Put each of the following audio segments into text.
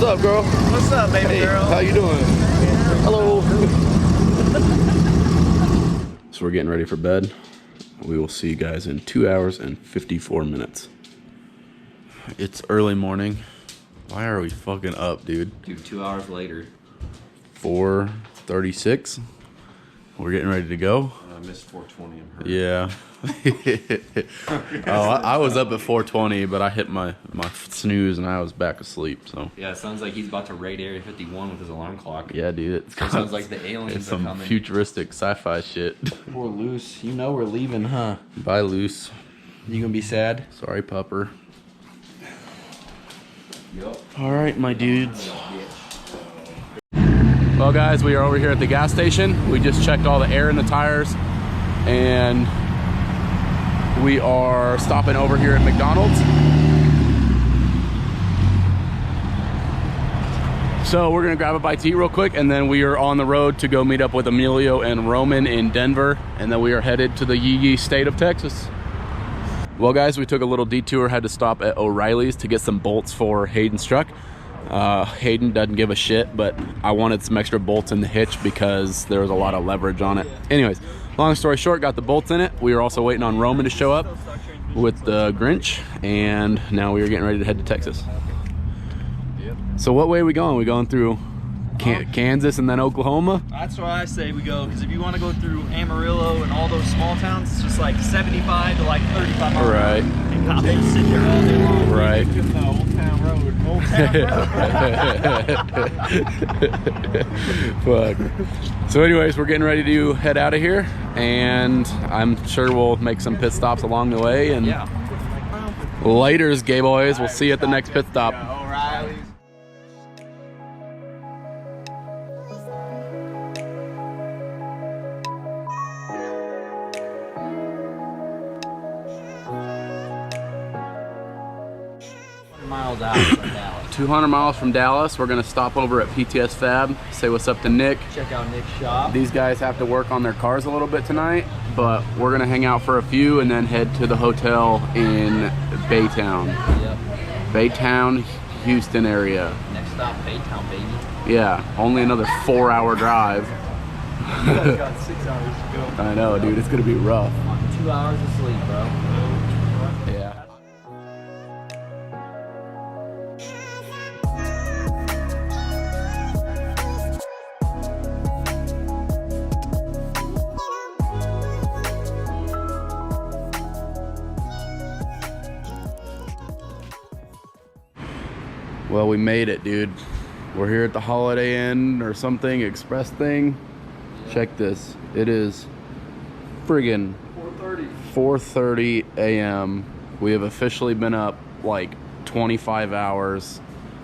up, girl? What's up, baby girl? How you doing? Hello. So we're getting ready for bed. We will see you guys in 2 hours and 54 minutes. It's early morning. Why are we fucking up, dude? Dude, 2 hours later. 4:36. We're getting ready to go. I missed 420. Yeah. I was up at 4:20, but I hit my snooze and I was back asleep. So yeah, it sounds like he's about to raid Area 51 with his alarm clock. yeah, dude, it sounds like the aliens it's are some coming. futuristic sci-fi shit. Poor Loose. You know we're leaving, huh? Bye, Loose. You gonna be sad? Sorry, Pupper. Yep. All right, my dudes. Well, guys, we are over here at the gas station. We just checked all the air in the tires, and we are stopping over here at McDonald's. So we're gonna grab a bite to eat real quick, and then we are on the road to go meet up with Emilio and Roman in Denver, and then we are headed to the yee state of Texas. Well, guys, we took a little detour, had to stop at O'Reilly's to get some bolts for Hayden's truck. Hayden doesn't give a shit, but I wanted some extra bolts in the hitch because there was a lot of leverage on it. Anyways, long story short, got the bolts in it. We were also waiting on Roman to show up with the Grinch, and now we are getting ready to head to Texas. So what way are we going? We going through Kansas and then Oklahoma? That's why I say we go, because if you want to go through Amarillo and all those small towns, it's just like 75 to like 35 miles. Right. And cops just sit there all day long. Right. To the Old Town Road. Old Town Road. Fuck. So anyways, we're getting ready to head out of here, and I'm sure we'll make some pit stops along the way. And Yeah. laters, gay boys. We'll see you at the next pit stop. O'Reilly's. 200 miles out from Dallas. 200 miles from Dallas. We're gonna stop over at PTS Fab, say what's up to Nick. Check out Nick's shop. These guys have to work on their cars a little bit tonight, but we're gonna hang out for a few and then head to the hotel in Baytown. Yep. Baytown, Houston area. Next stop, Baytown, baby. Yeah, only another 4-hour drive. You guys got 6 hours to go. I know, dude, it's gonna be rough. 2 hours of sleep, bro. Yeah. Well, we made it, dude. We're here at the Holiday Inn or something, express thing. Yeah. Check this. It is friggin' 4:30 a.m. We have officially been up like 25 hours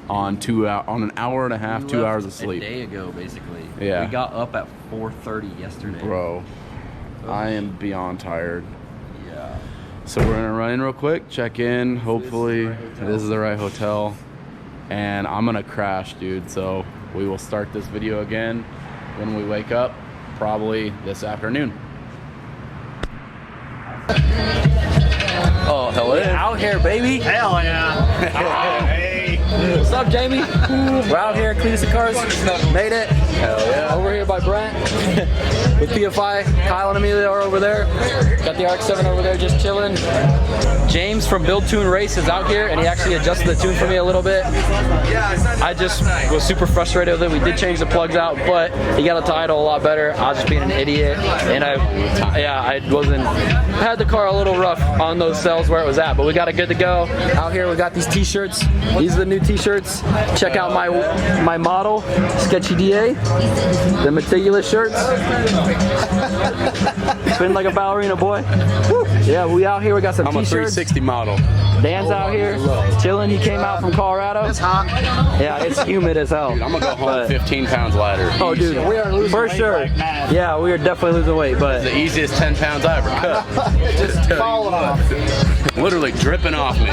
on an hour and a half, 2 hours of sleep. A day ago, basically. Yeah. We got up at 4:30 yesterday. Bro, I am beyond tired. Yeah. So we're gonna run in real quick, check in. Hopefully this is the right hotel. And I'm gonna crash, dude. So we will start this video again when we wake up, probably this afternoon. Oh, hello. Out here, baby. Hell yeah. Hey. What's up, Jamie? We're out here at Cletus Cars. Made it. Hell yeah. Over here by Brent with PFI. Kyle and Amelia are over there. Got the RX-7 over there just chilling. James from Build Tune Race is out here, and he actually adjusted the tune for me a little bit. I just was super frustrated with it. We did change the plugs out, but he got a title a lot better. I was just being an idiot, and I had the car a little rough on those cells where it was at, but we got it good to go. Out here we got these t-shirts. These are the new t-shirts. Check out my model, Sketchy DA. The Metigulous shirts. Spin like a ballerina, boy. Woo. Yeah, we out here. We got some I'm a t-shirts. 360 model. Dan's out here chilling. He came out from Colorado. It's hot. Yeah, it's humid as hell. Dude, I'm gonna go home 15 pounds lighter. Oh, dude, we are losing for sure. Like yeah, we are definitely losing weight, but the easiest 10 pounds I ever cut. Just fall off. Literally dripping off me.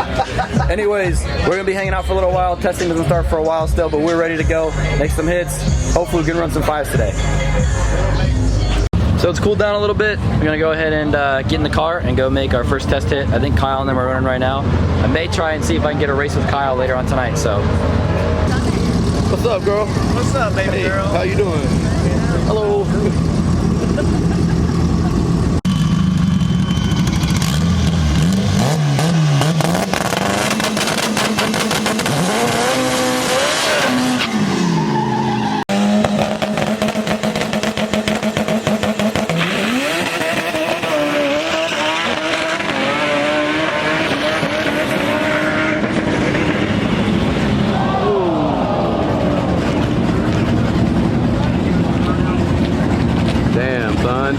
anyways, we're gonna be hanging out for a little while. Testing doesn't start for a while still, but we're ready to go. Make some hits. Hopefully we can run some fives today. So it's cooled down a little bit. We're gonna go ahead and get in the car and go make our first test hit. I think Kyle and them are running right now. I may try and see if I can get a race with Kyle later on tonight, so. What's up, girl? What's up, baby girl? How you doing? Hello. Damn, son.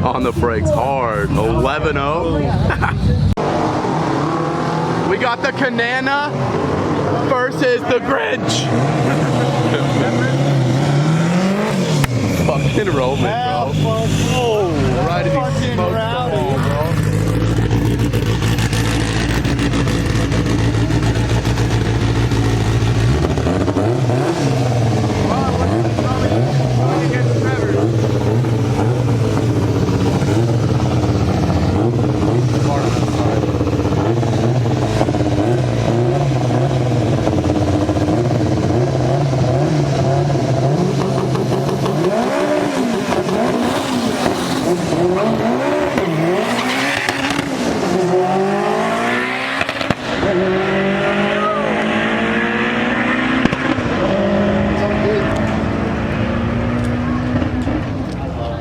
On the brakes hard. 11-0. We got the Canana versus the Grinch. Fucking Roman, bro. Oh, right as he smoked the ball, bro.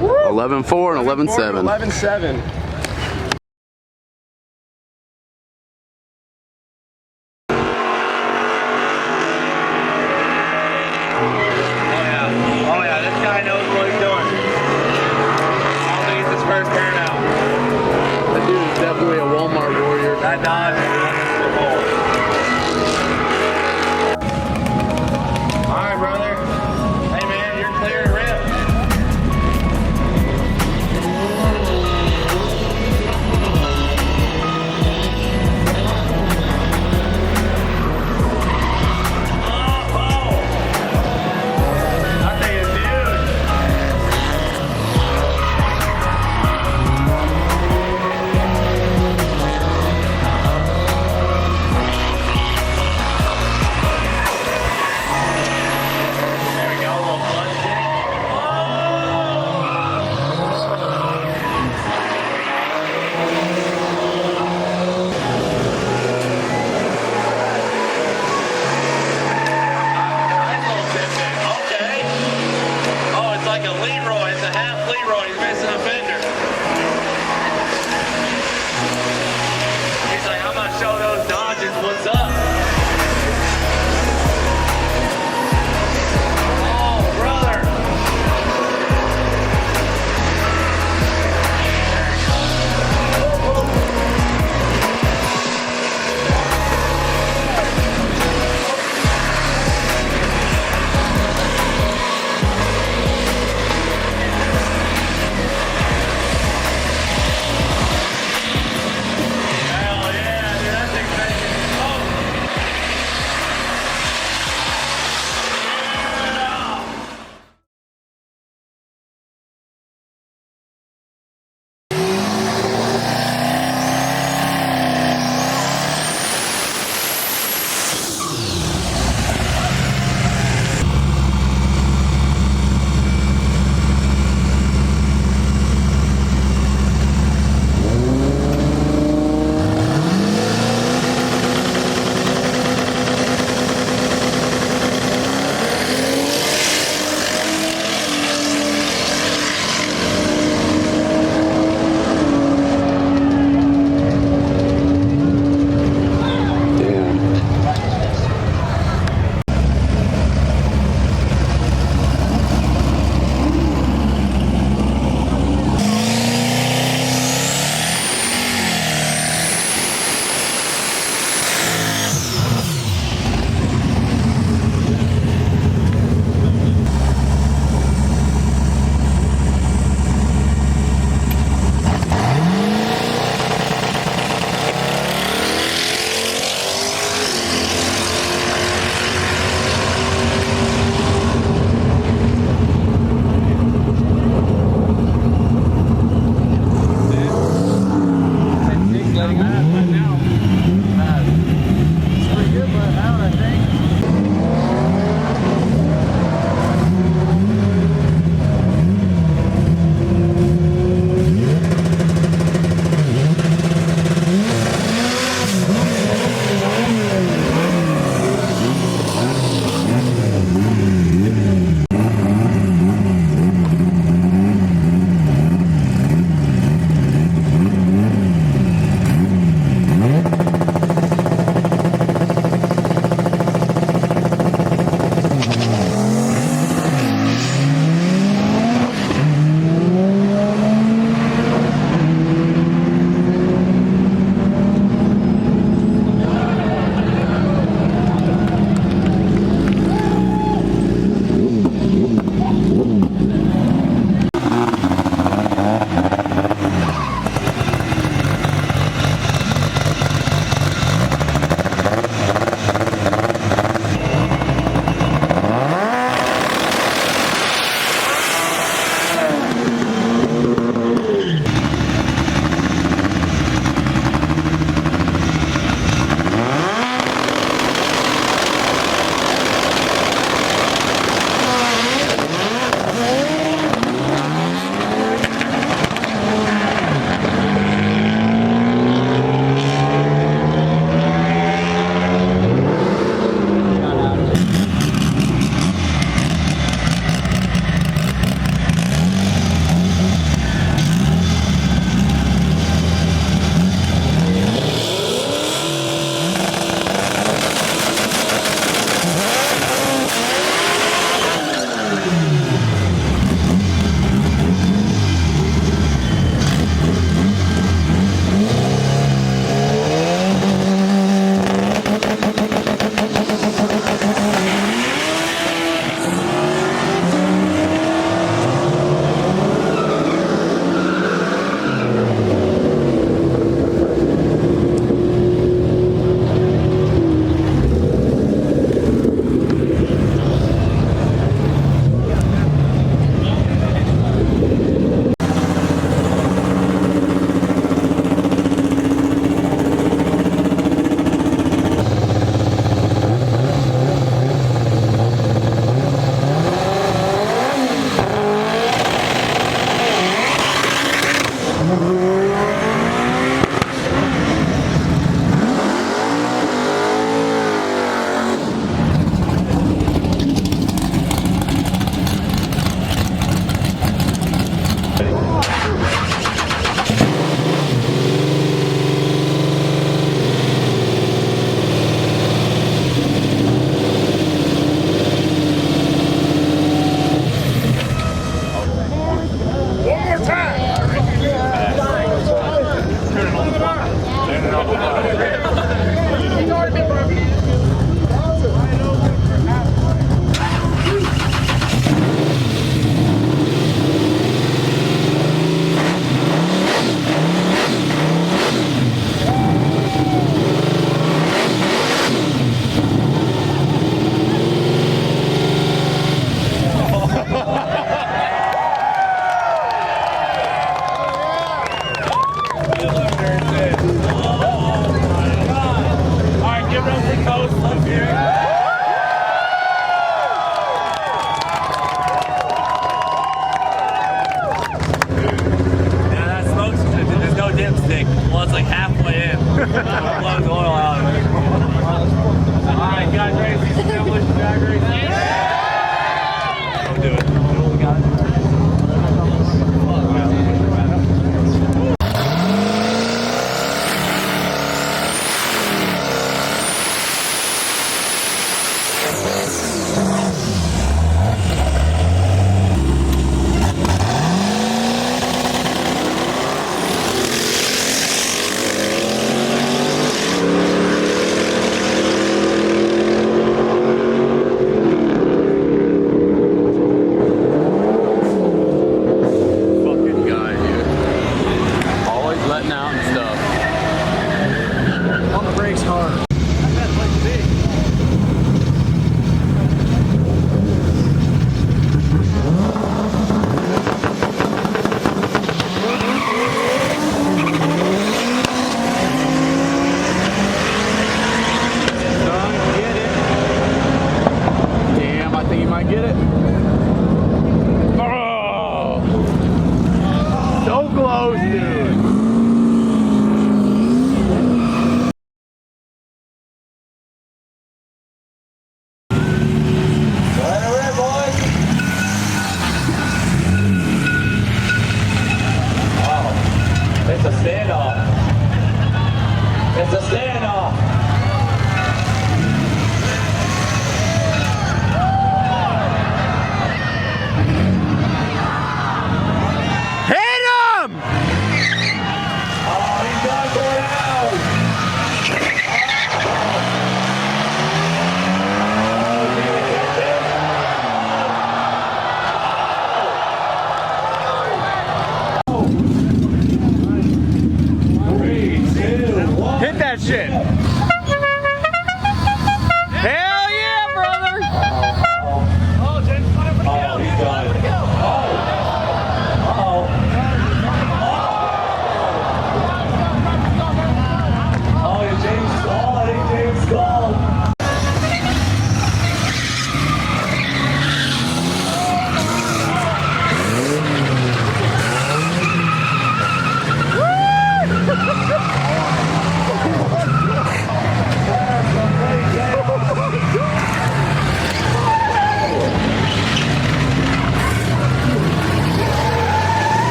Woo! 11-4 and 11-7. 11-7. Oh yeah, this guy knows what he's doing. I don't think it's his first turnout. That dude is definitely a Walmart warrior. That Dodge is alright, brother. Hey man, you're clear to rip. dipstick. Well, it's like halfway in. Blows the oil out of it. Alright, guys, ready to see some demolition drag racing? Yeah! Don't do it.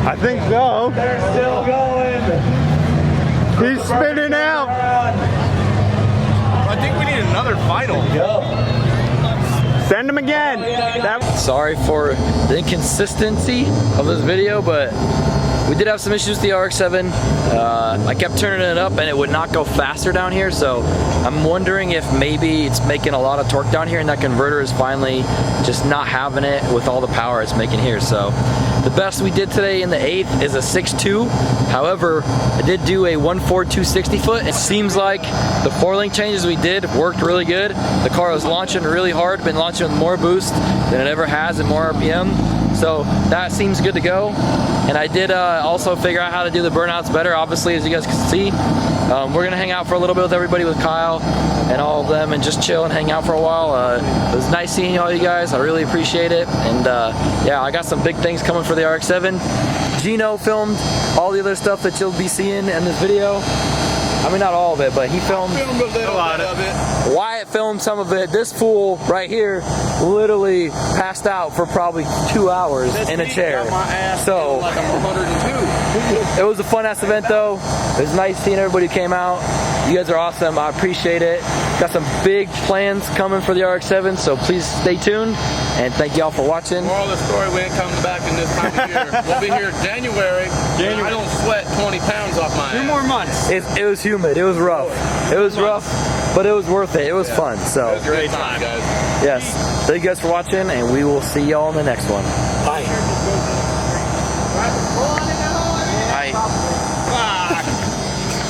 I think so. They're still going. He's spinning out. I think we need another vital. Send him again. Sorry for the inconsistency of this video, but we did have some issues with the RX-7. I kept turning it up and it would not go faster down here, so I'm wondering if maybe it's making a lot of torque down here and that converter is finally just not having it with all the power it's making here. So the best we did today in the 8th is a 6.2. However, I did do a 1.4 260 foot. It seems like the 4-link changes we did worked really good. The car was launching really hard, been launching with more boost than it ever has and more RPM. So that seems good to go. And I did also figure out how to do the burnouts better, obviously, as you guys can see. We're gonna hang out for a little bit with everybody, with Kyle and all of them, and just chill and hang out for a while. It was nice seeing all you guys. I really appreciate it. And yeah, I got some big things coming for the RX-7. Gino filmed all the other stuff that you'll be seeing in this video. I mean, not all of it, but he filmed a little bit of it. Wyatt filmed some of it. This fool right here literally passed out for probably 2 hours in a chair. So like I'm 102. It was a fun ass event though. It was nice seeing everybody who came out. You guys are awesome. I appreciate it. Got some big plans coming for the RX-7, so please stay tuned. And thank y'all for watching. Moral of the story, we ain't coming back in this time of year. We'll be here January. I don't sweat 20 pounds off my ass. 2 more months. It was humid. It was rough. It was rough, but it was worth it. It was fun. So It was a great time, guys. yes, thank you guys for watching, and we will see y'all in the next one. Bye.